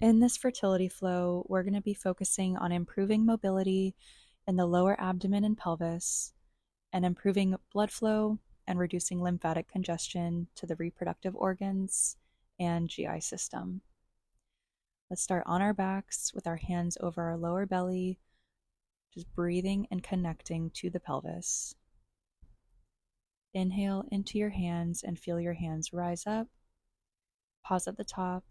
In this fertility flow, we're going to be focusing on improving mobility in the lower abdomen and pelvis, and improving blood flow and reducing lymphatic congestion to the reproductive organs and GI system. Let's start on our backs with our hands over our lower belly, just breathing and connecting to the pelvis. Inhale into your hands and feel your hands rise up. Pause at the top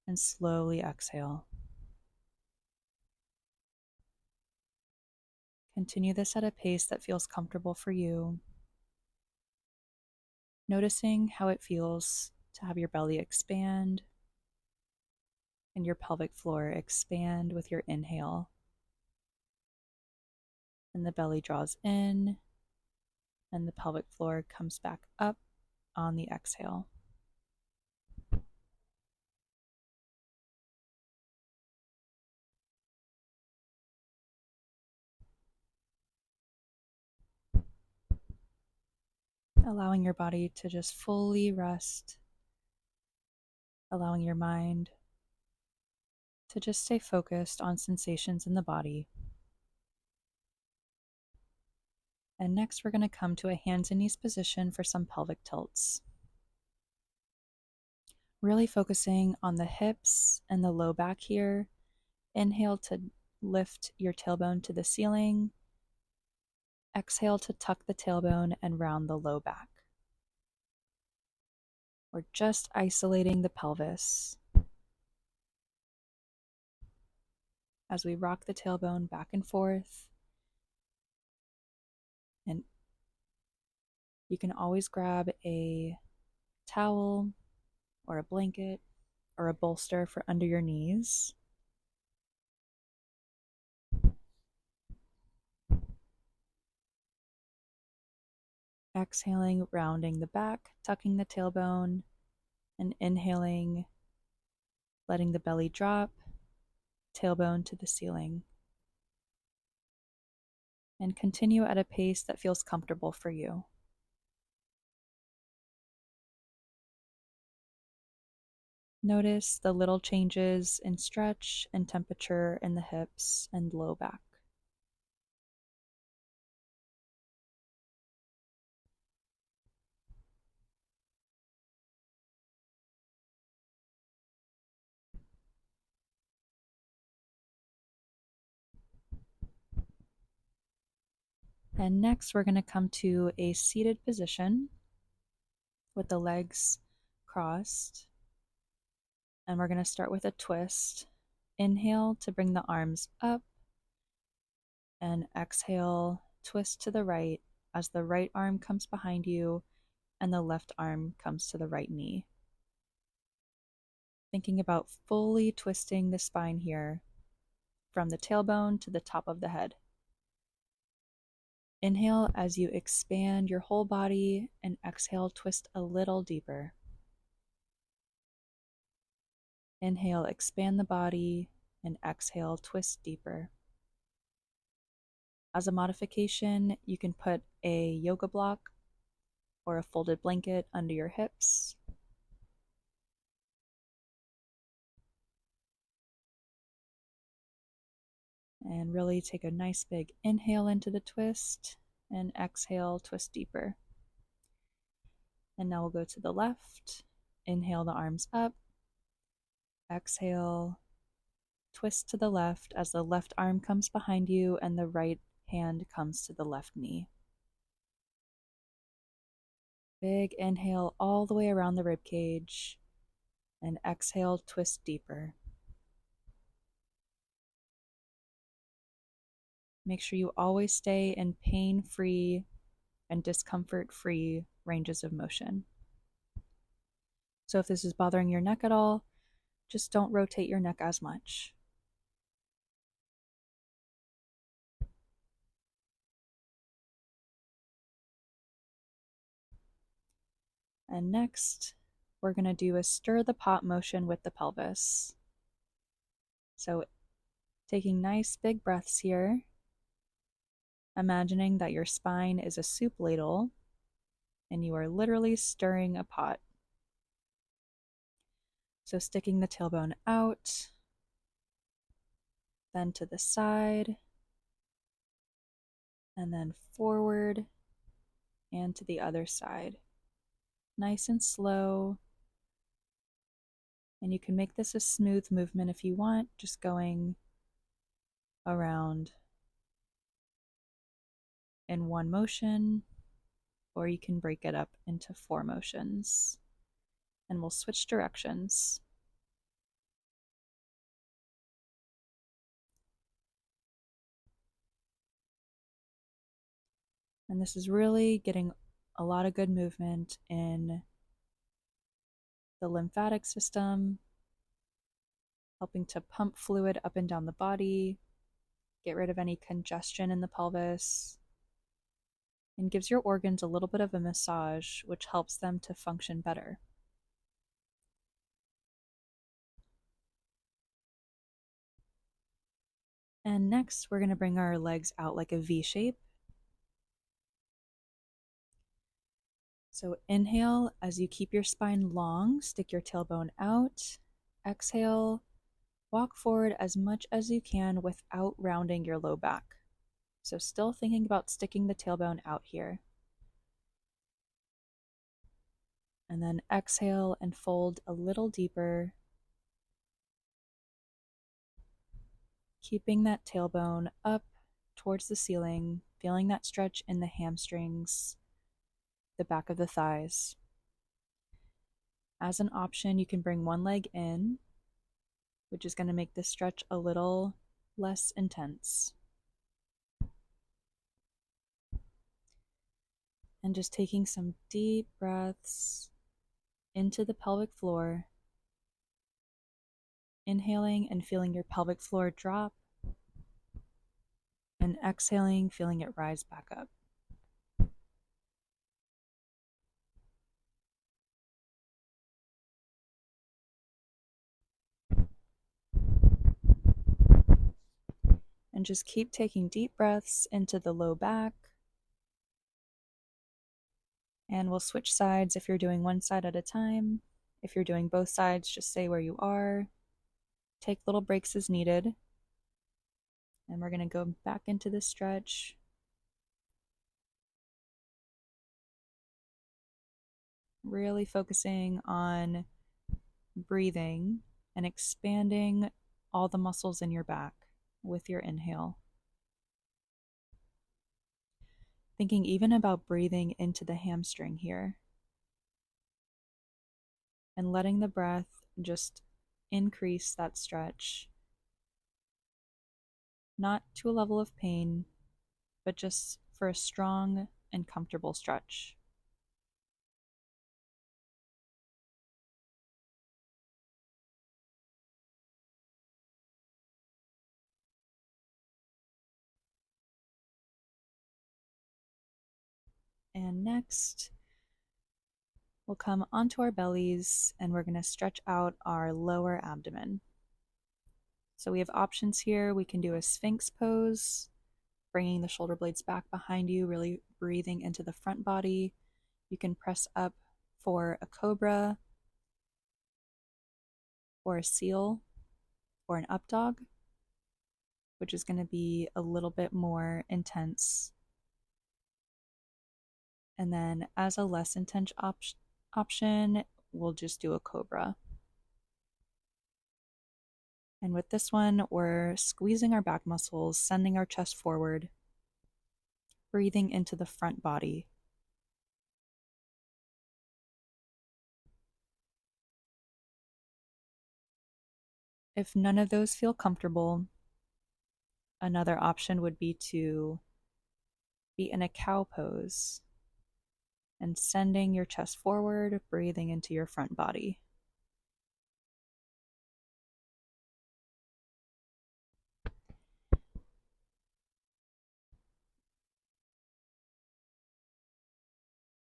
and slowly exhale. Continue this at a pace that feels comfortable for you, noticing how it feels to have your belly expand and your pelvic floor expand with your inhale. And the belly draws in and the pelvic floor comes back up on the exhale. Allowing your body to just fully rest, allowing your mind to just stay focused on sensations in the body. And next, we're going to come to a hands and knees position for some pelvic tilts. Really focusing on the hips and the low back here. Inhale to lift your tailbone to the ceiling. Exhale to tuck the tailbone and round the low back. We're just isolating the pelvis as we rock the tailbone back and forth. And you can always grab a towel or a blanket or a bolster for under your knees. Exhaling, rounding the back, tucking the tailbone, and inhaling, letting the belly drop, tailbone to the ceiling. And continue at a pace that feels comfortable for you. Notice the little changes in stretch and temperature in the hips and low back. And next, we're going to come to a seated position with the legs crossed. And we're going to start with a twist. Inhale to bring the arms up, and exhale, twist to the right as the right arm comes behind you and the left arm comes to the right knee. Thinking about fully twisting the spine here from the tailbone to the top of the head. Inhale as you expand your whole body, and exhale, twist a little deeper. Inhale, expand the body, and exhale, twist deeper. As a modification, you can put a yoga block or a folded blanket under your hips. And really take a nice big inhale into the twist, and exhale, twist deeper. And now we'll go to the left. Inhale the arms up. Exhale, twist to the left as the left arm comes behind you and the right hand comes to the left knee. Big inhale all the way around the rib cage, and exhale, twist deeper. Make sure you always stay in pain-free and discomfort-free ranges of motion. So if this is bothering your neck at all, just don't rotate your neck as much. And next, we're going to do a stir the pot motion with the pelvis. So taking nice big breaths here, imagining that your spine is a soup ladle and you are literally stirring a pot. So sticking the tailbone out, then to the side, and then forward and to the other side. Nice and slow. And you can make this a smooth movement if you want, just going around in one motion, or you can break it up into 4 motions. And we'll switch directions. And this is really getting a lot of good movement in the lymphatic system, helping to pump fluid up and down the body, get rid of any congestion in the pelvis, and gives your organs a little bit of a massage, which helps them to function better. And next, we're going to bring our legs out like a V shape. So inhale as you keep your spine long, stick your tailbone out. Exhale, walk forward as much as you can without rounding your low back. So still thinking about sticking the tailbone out here. And then exhale and fold a little deeper, keeping that tailbone up towards the ceiling, feeling that stretch in the hamstrings, the back of the thighs. As an option, you can bring one leg in, which is going to make this stretch a little less intense. And just taking some deep breaths into the pelvic floor, inhaling and feeling your pelvic floor drop, and exhaling, feeling it rise back up. And just keep taking deep breaths into the low back. And we'll switch sides if you're doing one side at a time. If you're doing both sides, just stay where you are. Take little breaks as needed. And we're going to go back into the stretch. Really focusing on breathing and expanding all the muscles in your back with your inhale. Thinking even about breathing into the hamstring here. And letting the breath just increase that stretch. Not to a level of pain, but just for a strong and comfortable stretch. And next, we'll come onto our bellies and we're going to stretch out our lower abdomen. So we have options here. We can do a Sphinx pose, bringing the shoulder blades back behind you, really breathing into the front body. You can press up for a cobra, or a seal, or an up dog, which is going to be a little bit more intense. And then as a less intense option, we'll just do a cobra. And with this one, we're squeezing our back muscles, sending our chest forward, breathing into the front body. If none of those feel comfortable, another option would be to be in a cow pose and sending your chest forward, breathing into your front body.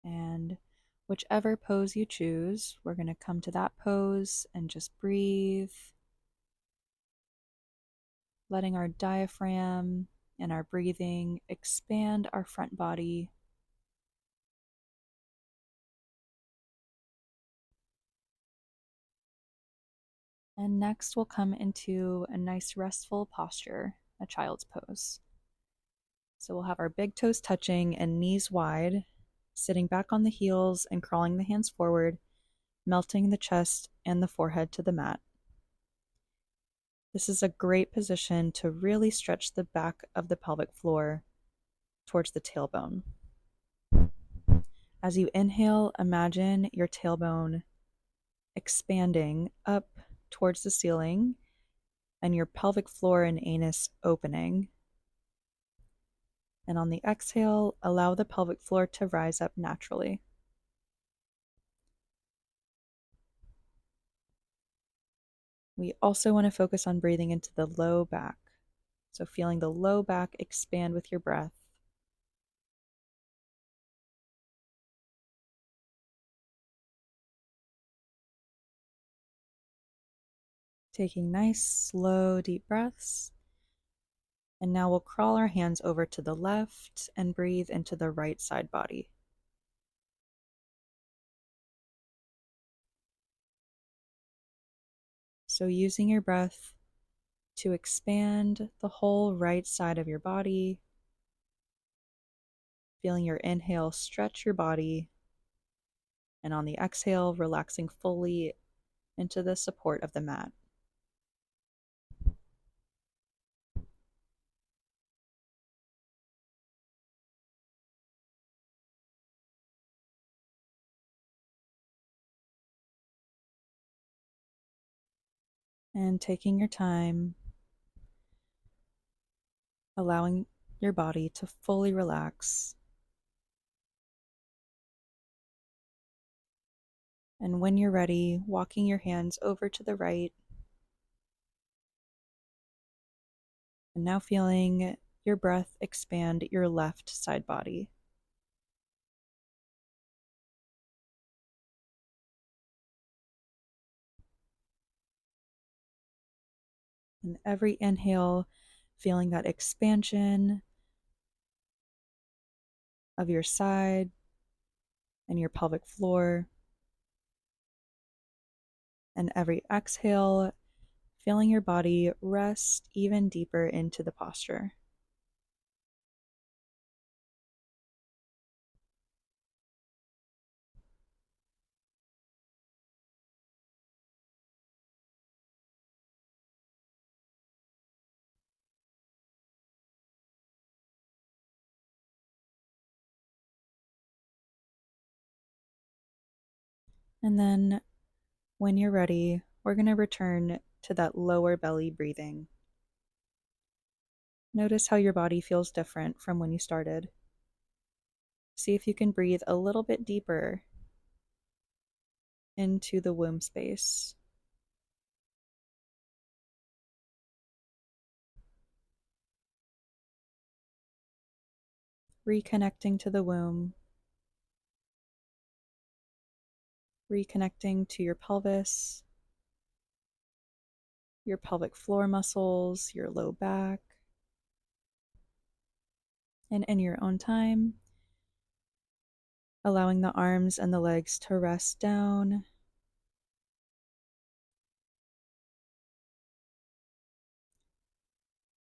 And whichever pose you choose, we're going to come to that pose and just breathe, letting our diaphragm and our breathing expand our front body. And next we'll come into a nice restful posture, a child's pose. So we'll have our big toes touching and knees wide, sitting back on the heels and crawling the hands forward, melting the chest and the forehead to the mat. This is a great position to really stretch the back of the pelvic floor towards the tailbone. As you inhale, imagine your tailbone expanding up towards the ceiling and your pelvic floor and anus opening. And on the exhale, allow the pelvic floor to rise up naturally. We also want to focus on breathing into the low back. So feeling the low back expand with your breath. Taking nice, slow, deep breaths. And now we'll crawl our hands over to the left and breathe into the right side body. So using your breath to expand the whole right side of your body, feeling your inhale stretch your body, and on the exhale, relaxing fully into the support of the mat. And taking your time, allowing your body to fully relax. And when you're ready, walking your hands over to the right. And now feeling your breath expand your left side body. And every inhale, feeling that expansion of your side and your pelvic floor. And every exhale, feeling your body rest even deeper into the posture. And then when you're ready, we're going to return to that lower belly breathing. Notice how your body feels different from when you started. See if you can breathe a little bit deeper into the womb space. Reconnecting to the womb. Reconnecting to your pelvis, your pelvic floor muscles, your low back. And in your own time, allowing the arms and the legs to rest down.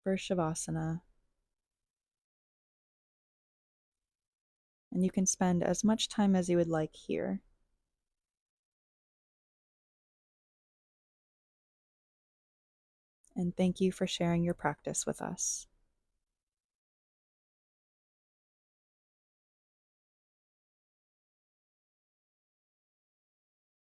For Shavasana. And you can spend as much time as you would like here. And thank you for sharing your practice with us.